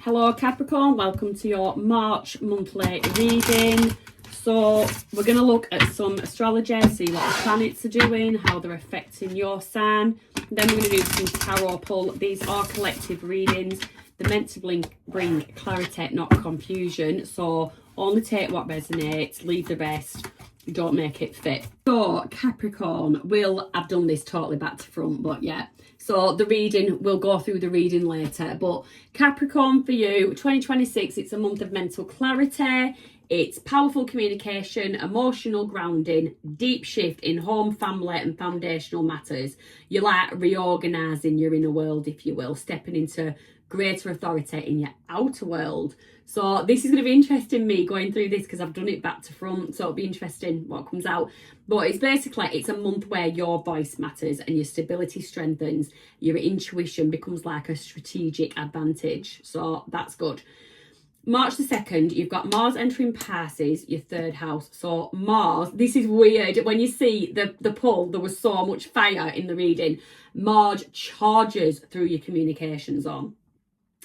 Hello Capricorn, welcome to your March monthly reading. So we're going to look at some astrology, see what the planets are doing, how they're affecting your sign. Then we're going to do some tarot pull. These are collective readings. They're meant to bring clarity, not confusion. So only take what resonates, leave the rest, don't make it fit. So Capricorn, I've done this totally back to front, but yeah. So the reading, we'll go through the reading later. But Capricorn, for you, 2026, it's a month of mental clarity. It's powerful communication, emotional grounding, deep shift in home, family and foundational matters. You're like reorganising your inner world, if you will, stepping into greater authority in your outer world. So this is going to be interesting, me going through this, because I've done it back to front, so it'll be interesting what comes out. But it's basically, it's a month where your voice matters and your stability strengthens, your intuition becomes like a strategic advantage, so that's good. March the 2nd, you've got Mars entering Pisces, your third house. So Mars, this is weird. When you see the pull, there was so much fire in the reading. Mars charges through your communication zone.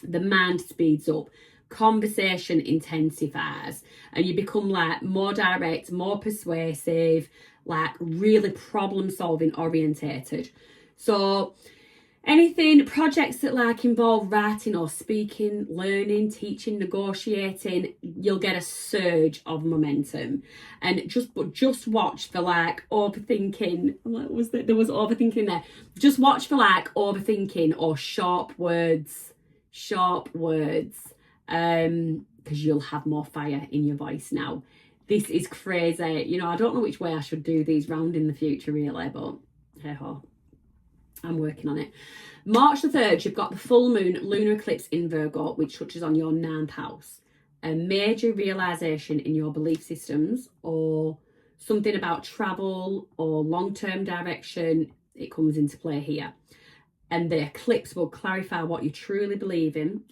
The mind speeds up. Conversation intensifies. And you become like more direct, more persuasive, like really problem solving orientated. So anything, projects that like involve writing or speaking, learning, teaching, negotiating, you'll get a surge of momentum. And just watch for like overthinking. There was overthinking there. Just watch for like overthinking or sharp words, because you'll have more fire in your voice now. This is crazy. You know, I don't know which way I should do these round in the future really, but hey ho. I'm working on it. March the 3rd, you've got the full moon lunar eclipse in Virgo, which touches on your 9th house. A major realisation in your belief systems or something about travel or long-term direction, it comes into play here. And the eclipse will clarify what you truly believe in,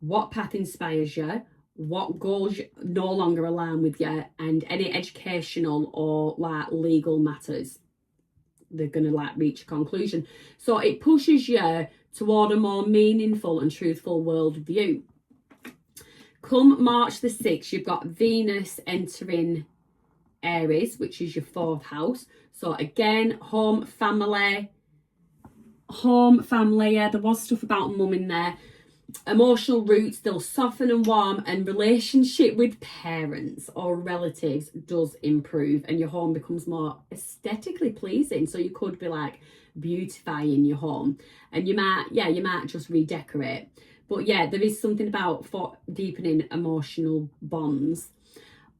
what path inspires you, what goals no longer align with you, and any educational or like legal matters. They're going to like reach a conclusion. So it pushes you toward a more meaningful and truthful worldview. Come March the 6th, you've got Venus entering Aries, which is your 4th house. So again, home, family. Yeah, there was stuff about mum in there. Emotional roots, they'll soften and warm, and relationship with parents or relatives does improve, and your home becomes more aesthetically pleasing. So you could be like beautifying your home, and you might just redecorate. But yeah, there is something about for deepening emotional bonds.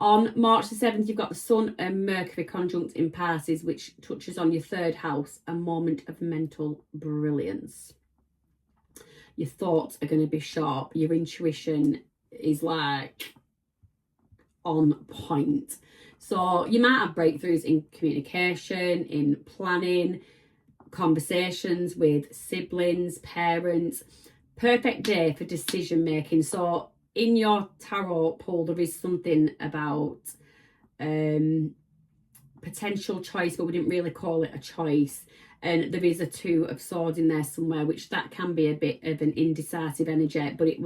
On March the 7th, you've got the Sun and Mercury conjunct in Pisces, which touches on your 3rd house, a moment of mental brilliance. Your thoughts are going to be sharp. Your intuition is like on point. So you might have breakthroughs in communication, in planning, conversations with siblings, parents. Perfect day for decision making. So in your tarot pull, there is something about potential choice, but we didn't really call it a choice. And there is a 2 of swords in there somewhere, which that can be a bit of an indecisive energy, but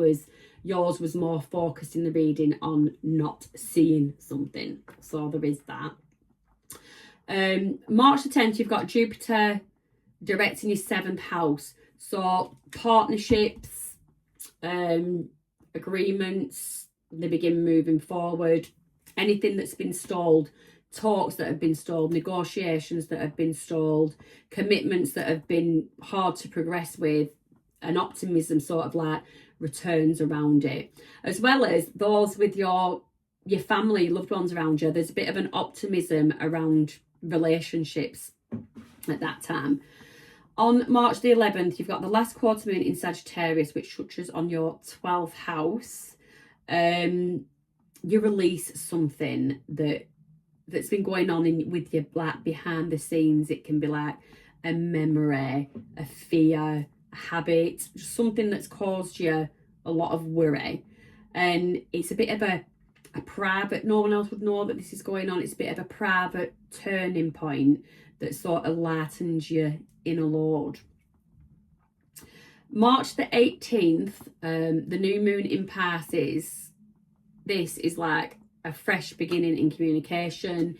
yours was more focused in the reading on not seeing something. So there is that. March the 10th, you've got Jupiter directing your 7th house. So partnerships, agreements, they begin moving forward. Anything that's been stalled, talks that have been stalled, negotiations that have been stalled, commitments that have been hard to progress with, and optimism sort of like returns around it. As well as those with your family, loved ones around you, there's a bit of an optimism around relationships at that time. On March the 11th, you've got the last quarter moon in Sagittarius, which touches on your 12th house. You release something that's been going on with you, like behind the scenes. It can be like a memory, a fear, a habit, something that's caused you a lot of worry. And it's a bit of a private, no one else would know that this is going on. It's a bit of a private turning point that sort of lightens your inner load. March the 18th, the new moon in Pisces. This is like a fresh beginning in communication,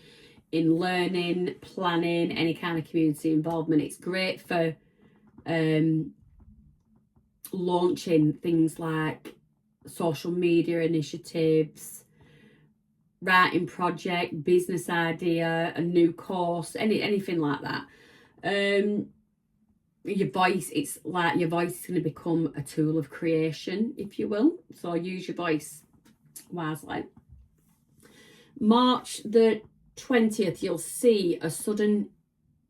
in learning, planning, any kind of community involvement. It's great for launching things like social media initiatives, writing project, business idea, a new course, anything like that. Your voice, it's like your voice is going to become a tool of creation, if you will. So use your voice wisely. March the 20th, you'll see a sudden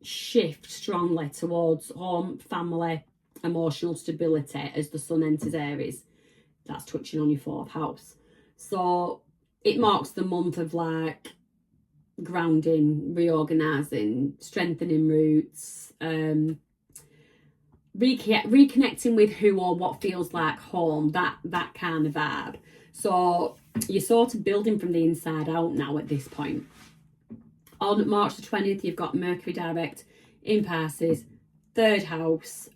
shift strongly towards home, family, emotional stability as the sun enters Aries. That's touching on your 4th house. So it marks the month of like grounding, reorganizing, strengthening roots, reconnecting with who or what feels like home, that kind of vibe. So you're sort of building from the inside out now at this point. On March the 20th, you've got Mercury direct in Pisces, 3rd house.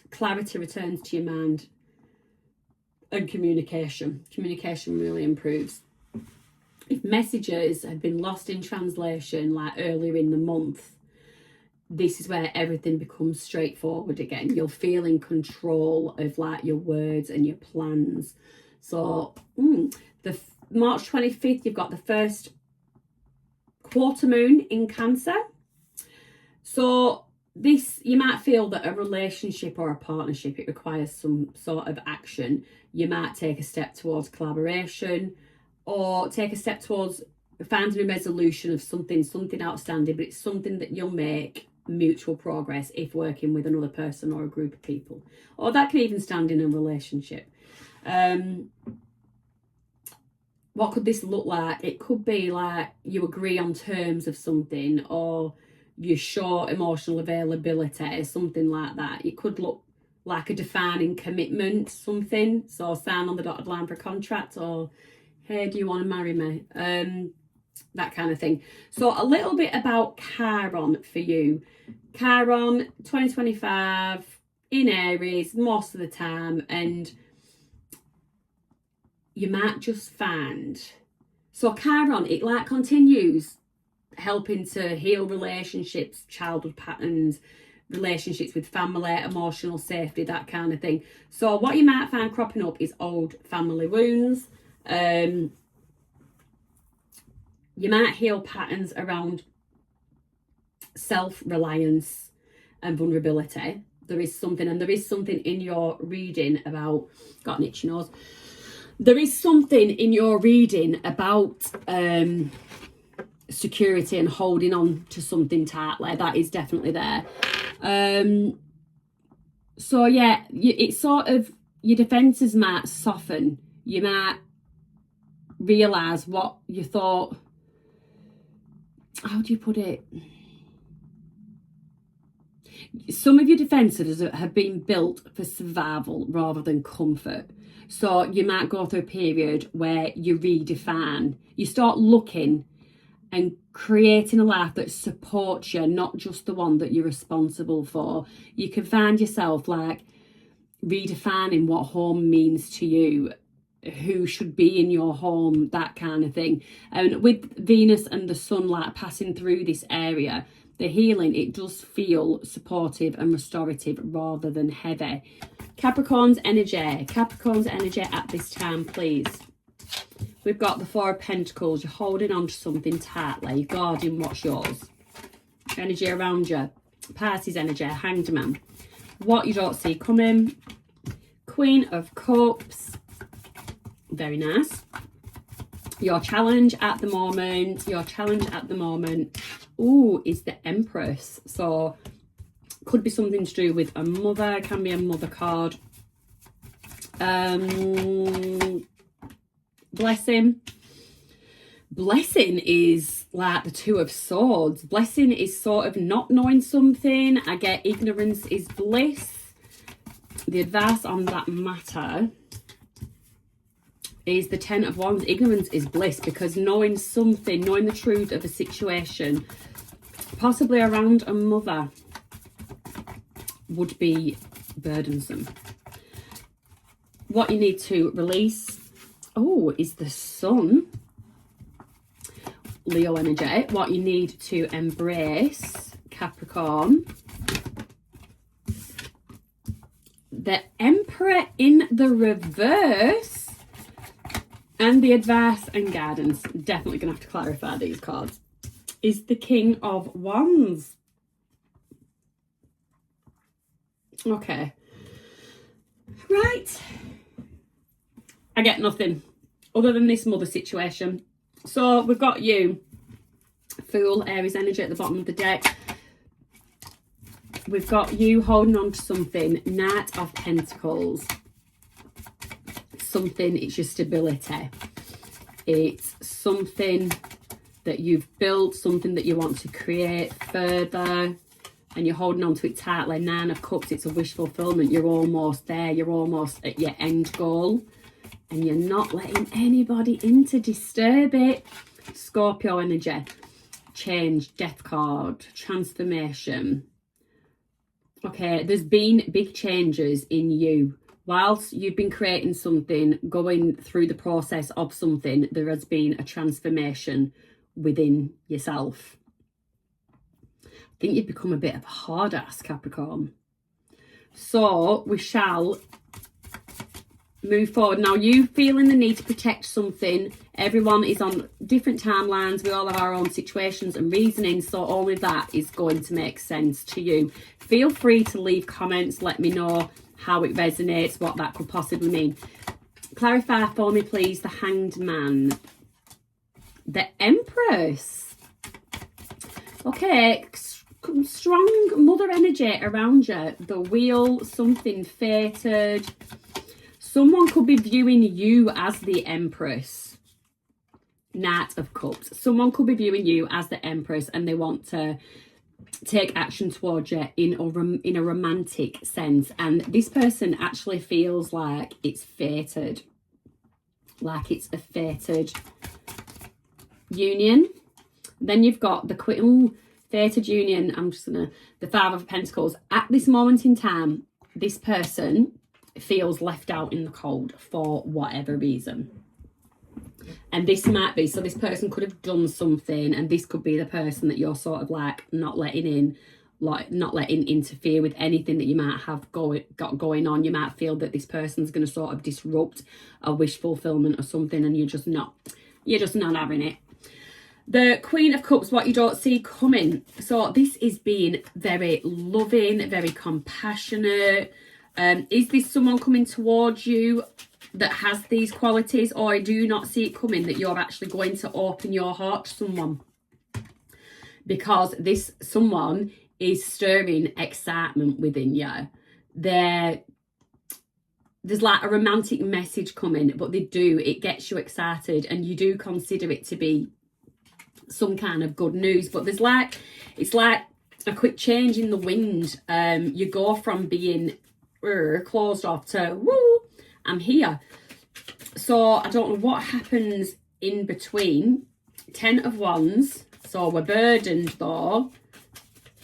Clarity returns to your mind, and communication really improves. If messages have been lost in translation like earlier in the month, this is where everything becomes straightforward again. You'll feel in control of like your words and your plans. So the March 25th, you've got the first quarter moon in Cancer. So this, you might feel that a relationship or a partnership, it requires some sort of action. You might take a step towards collaboration or take a step towards finding a resolution of something outstanding, but it's something that you'll make mutual progress if working with another person or a group of people. Or that can even stand in a relationship. What could this look like? It could be like you agree on terms of something, or you show emotional availability, something like that. It could look like a defining commitment, something. So sign on the dotted line for a contract, or hey, do you want to marry me? That kind of thing. So a little bit about Chiron for you. Chiron 2025 in Aries most of the time, and you might just find, so Chiron, it like continues helping to heal relationships, childhood patterns, relationships with family, emotional safety, that kind of thing. So what you might find cropping up is old family wounds. You might heal patterns around self-reliance and vulnerability. There is something in your reading about, got an itchy nose. There is something in your reading about security and holding on to something tightly. That is definitely there. So yeah, it's sort of, your defences might soften. You might realise what you thought, how do you put it? Some of your defences have been built for survival rather than comfort. So you might go through a period where you redefine, you start looking and creating a life that supports you, not just the one that you're responsible for. You can find yourself like redefining what home means to you, who should be in your home, that kind of thing. And with Venus and the sun like passing through this area, the healing, it does feel supportive and restorative rather than heavy. Capricorn's energy at this time, please. We've got the Four of Pentacles. You're holding on to something tightly. You're guarding what's yours. Energy around you. Pisces energy, Hanged Man. What you don't see coming. Queen of Cups. Very nice. Your challenge at the moment. Ooh, is the Empress. So could be something to do with a mother. Can be a mother card. Blessing is like the Two of Swords. Blessing is sort of not knowing something. I get ignorance is bliss. The advice on that matter is the Ten of Wands. Ignorance is bliss, because knowing something, knowing the truth of a situation, possibly around a mother, would be burdensome. What you need to release, is the sun. Leo energy. What you need to embrace, Capricorn. The Emperor in the reverse. And the advice and guidance. Definitely going to have to clarify these cards. Is the King of Wands. Okay. Right. I get nothing other than this mother situation. So we've got you, Fool, Aries energy at the bottom of the deck. We've got you holding on to something, Knight of Pentacles. Something, it's your stability. It's something that you've built, something that you want to create further, and you're holding on to it tightly. Nine of Cups, it's a wish fulfillment. You're almost there. You're almost at your end goal. And you're not letting anybody in to disturb it. Scorpio energy. Change, death card, transformation. Okay, there's been big changes in you. Whilst you've been creating something, going through the process of something, there has been a transformation within yourself. I think you've become a bit of a hard ass, Capricorn. So we shall move forward. Now, you feeling the need to protect something. Everyone is on different timelines. We all have our own situations and reasonings. So only that is going to make sense to you. Feel free to leave comments. Let me know how it resonates, what that could possibly mean. Clarify for me, please, the Hanged Man. The Empress. Okay, strong mother energy around you. The Wheel, something fated. Someone could be viewing you as the Empress. Knight of Cups. Someone could be viewing you as the Empress and they want to take action towards you in a romantic sense. And this person actually feels like it's fated. Like it's a fated union. Then you've got the Queen, fated union. The Five of Pentacles. At this moment in time, this person feels left out in the cold for whatever reason. And this might be, so this person could have done something, and this could be the person that you're sort of like not letting in, like not letting interfere with anything that you might have got going on. You might feel that this person's going to sort of disrupt a wish fulfillment or something, and you're just not having it. The Queen of Cups, what you don't see coming. So this is being very loving, very compassionate. Is this someone coming towards you that has these qualities, or I do not see it coming that you're actually going to open your heart to someone? Because this someone is stirring excitement within you. There's like a romantic message coming, but it gets you excited, and you do consider it to be some kind of good news. But it's like a quick change in the wind. You go from being closed off to woo, I'm here. So I don't know what happens in between. 10 of Wands. So we're burdened though.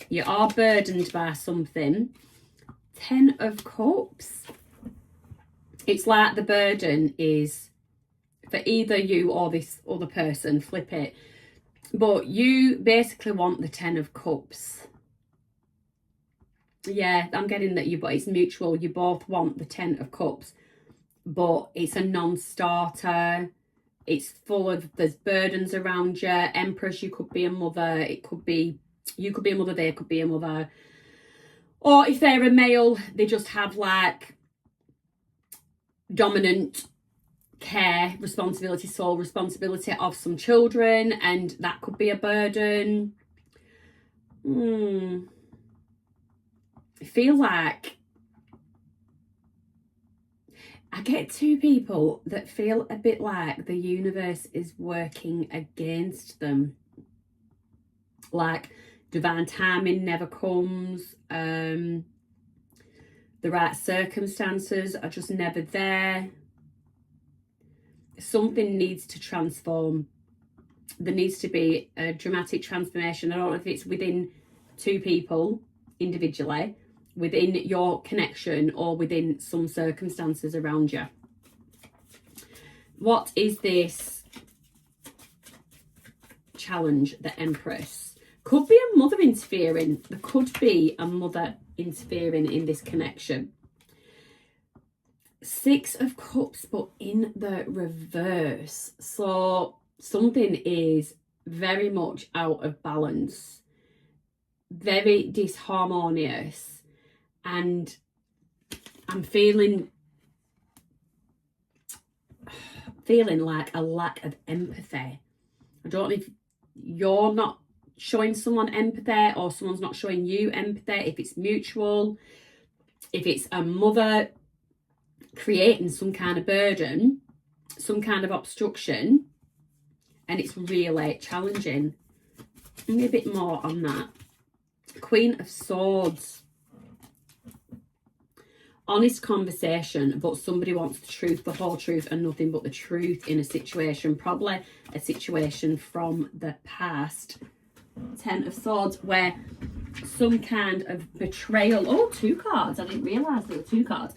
You are burdened by something. 10 of Cups. It's like the burden is for either you or this other person. Flip it. But you basically want the 10 of Cups. Yeah, I'm getting that but it's mutual. You both want the 10 of Cups, but it's a non-starter. It's full of, there's burdens around you. Empress, you could be a mother. It could be, you could be a mother, they could be a mother. Or if they're a male, they just have like dominant care, responsibility, sole responsibility of some children, and that could be a burden. I feel like I get two people that feel a bit like the universe is working against them. Like divine timing never comes. The right circumstances are just never there. Something needs to transform. There needs to be a dramatic transformation. I don't know if it's within two people individually, within your connection or within some circumstances around you. What is this challenge? The Empress. Could be a mother interfering. There could be a mother interfering in this connection. Six of Cups, but in the reverse. So something is very much out of balance, very disharmonious, and I'm feeling like a lack of empathy. I don't know if you're not showing someone empathy or someone's not showing you empathy, if it's mutual, if it's a mother creating some kind of burden, some kind of obstruction, and it's really challenging. Maybe a bit more on that. Queen of Swords. Honest conversation, but somebody wants the truth, the whole truth, and nothing but the truth in a situation. Probably a situation from the past. Ten of Swords, where some kind of betrayal. Oh, 2 cards. I didn't realise there were 2 cards.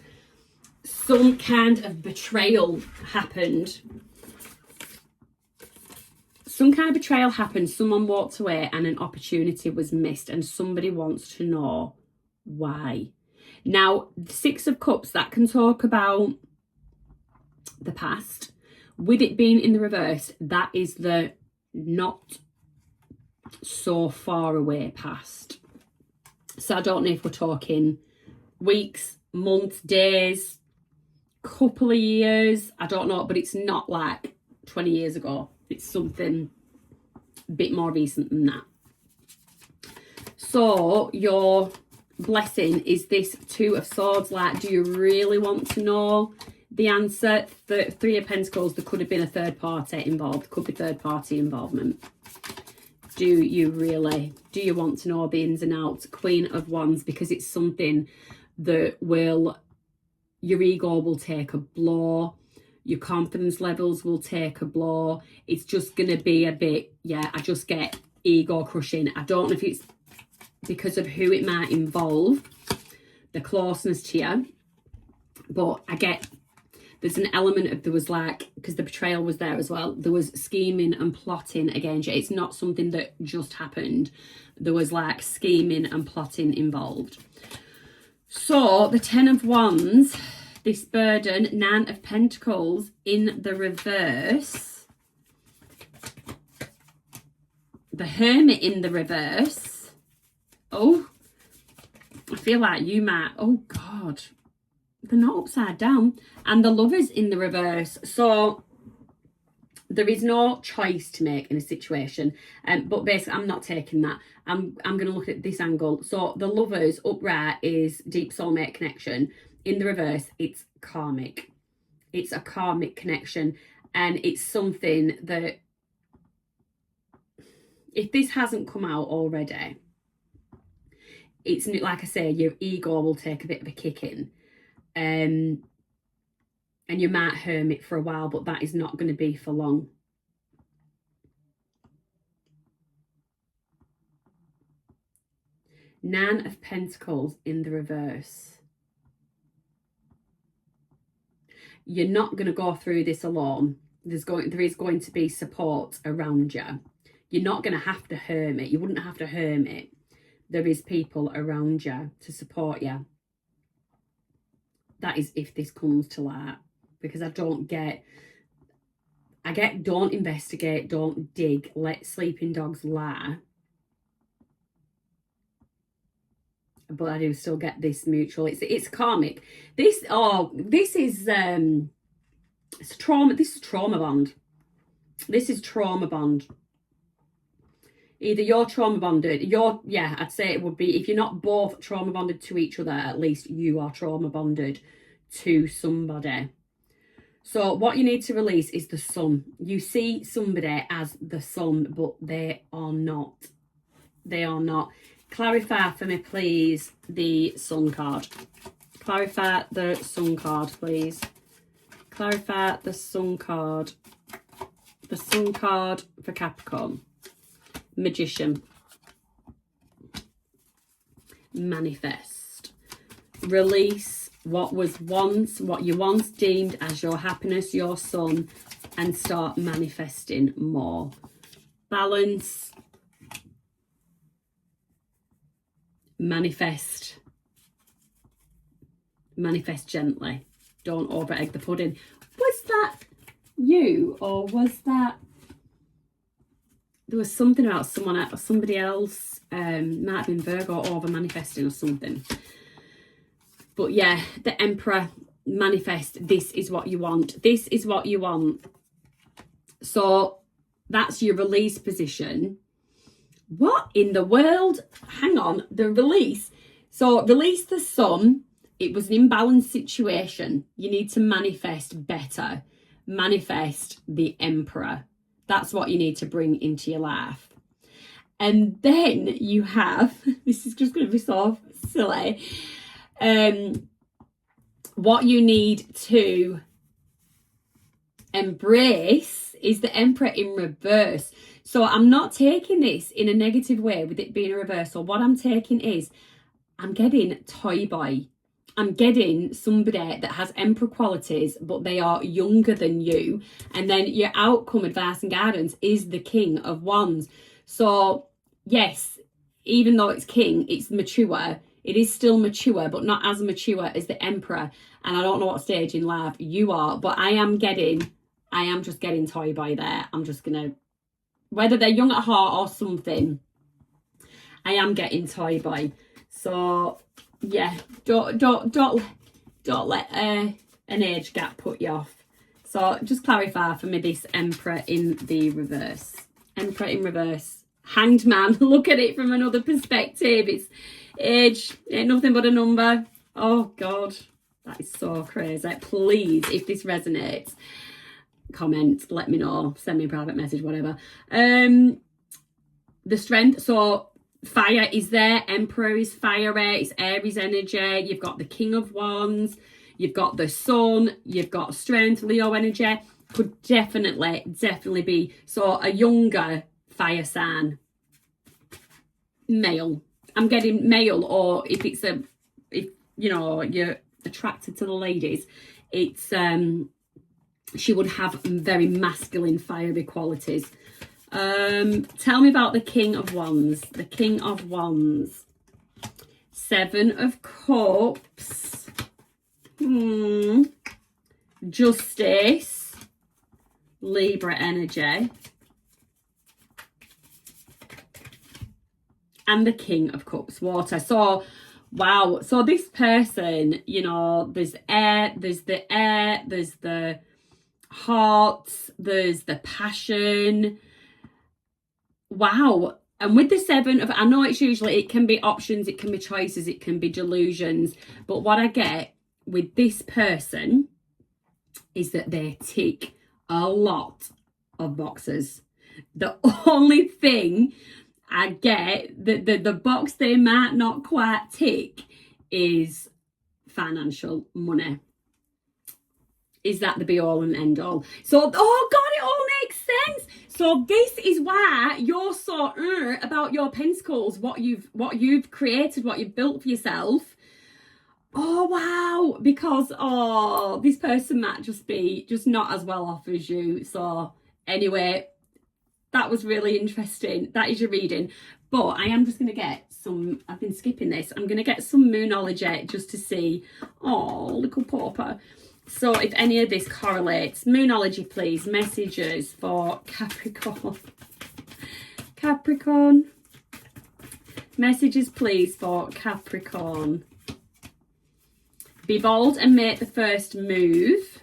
Some kind of betrayal happened. Some kind of betrayal happened. Someone walked away and an opportunity was missed, and somebody wants to know why. Now, the 6 of Cups, that can talk about the past. With it being in the reverse, that is the not so far away past. So I don't know if we're talking weeks, months, days, couple of years. I don't know, but it's not like 20 years ago. It's something a bit more recent than that. So your blessing is this 2 of Swords. Like, do you really want to know the answer? The 3 of Pentacles, there could have been a third party involved. Could be third party involvement. Do you really? Do you want to know the ins and outs? Queen of Wands, because it's something that will, your ego will take a blow. Your confidence levels will take a blow. It's just going to be a bit, yeah, I just get ego crushing. I don't know if it's because of who it might involve, the closeness to you, but I get there's an element of, there was like, because the betrayal was there as well, there was scheming and plotting against you. It's not something that just happened. There was like scheming and plotting involved. So the 10 of Wands, this burden, 9 of Pentacles in the reverse, the Hermit in the reverse. Oh, I feel like you might, oh God, they're not upside down. And the Lovers in the reverse. So there is no choice to make in a situation. But basically, I'm not taking that. I'm going to look at this angle. So the Lovers upright is deep soulmate connection. In the reverse, it's karmic. It's a karmic connection. And it's something that, if this hasn't come out already, it's like I say, your ego will take a bit of a kick in. And you might hermit for a while, but that is not going to be for long. Nine of Pentacles in the reverse. You're not going to go through this alone. There is going to be support around you. You're not going to have to hermit. You wouldn't have to hermit. There is people around you to support you. That is if this comes to light. Because I get don't investigate, don't dig, let sleeping dogs lie. But I do still get this mutual. It's karmic. This is it's trauma. This is trauma bond. This is trauma bond. Either you're trauma bonded, I'd say it would be, if you're not both trauma bonded to each other, at least you are trauma bonded to somebody. So what you need to release is the Sun. You see somebody as the Sun, but they are not. They are not. Clarify for me, please, the Sun card. Clarify the Sun card, please. Clarify the Sun card. The Sun card for Capricorn. Magician. Manifest. release what you once deemed as your happiness, your sun, and start manifesting more. Balance. Manifest gently. Don't over egg the pudding. Was that you, or was that, there was something about somebody else, might have been Virgo, over manifesting or something. But yeah, the Emperor, manifest. This is what you want. This is what you want. So that's your release position. What in the world? Hang on, the release. So release the sun. It was an imbalanced situation. You need to manifest better. Manifest the Emperor. That's what you need to bring into your life. And then you have, this is just going to be so silly, what you need to embrace is the Emperor in reverse. So I'm not taking this in a negative way with it being a reversal. What I'm taking is, I'm getting toy boy. I'm getting somebody that has Emperor qualities, but they are younger than you. And then your outcome, advice and guidance is the King of Wands. So yes, even though it's King, it's mature. It is still mature, but not as mature as the Emperor. And I don't know what stage in life you are, but I am just getting toy boy there. I'm just going to, whether they're young at heart or something, I am getting toy boy. So yeah, don't let an age gap put you off. So just clarify for me this Emperor in the reverse. Emperor in reverse. Hanged Man. Look at it from another perspective. It's age ain't nothing but a number. Oh God, that is so crazy. Please, if this resonates, comment, let me know, send me a private message, whatever. The strength. So fire is there. Emperor is fiery. It's Aries energy. You've got the King of Wands. You've got the Sun. You've got strength. Leo energy. Could definitely be. So a younger fire sign. Male. I'm getting male, or if you know you're attracted to the ladies, it's she would have very masculine fiery qualities. Tell me about the King of Wands. The King of Wands. 7 of Cups. Justice. Libra energy. And the King of Cups, water. So, wow. So this person, you know, there's air, there's the heart, there's the passion. Wow. And with the 7 of, I know it's usually, it can be options, it can be choices, it can be delusions. But what I get with this person is that they tick a lot of boxes. The only thing I get, the box they might not quite tick is financial, money. Is that the be all and end all? So, oh God, it all makes sense. So this is why you're so about your pentacles, what you've created, what you've built for yourself. Oh wow, because this person might just be not as well off as you. So anyway, that was really interesting. That is your reading. But I am just going to get some, I've been skipping this. I'm going to get some Moonology just to see. Oh, little pauper. So if any of this correlates, Moonology, please. Messages for Capricorn. Capricorn. Messages, please, for Capricorn. Be bold and make the first move.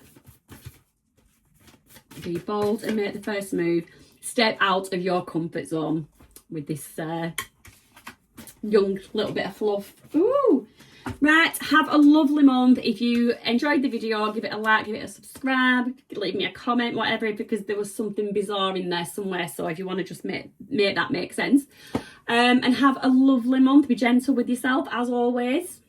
Be bold and make the first move. Step out of your comfort zone with this young little bit of fluff. Ooh. Right, have a lovely month. If you enjoyed the video, give it a like, give it a subscribe, leave me a comment, whatever, because there was something bizarre in there somewhere. So if you want to just make that make sense. And have a lovely month. Be gentle with yourself, as always.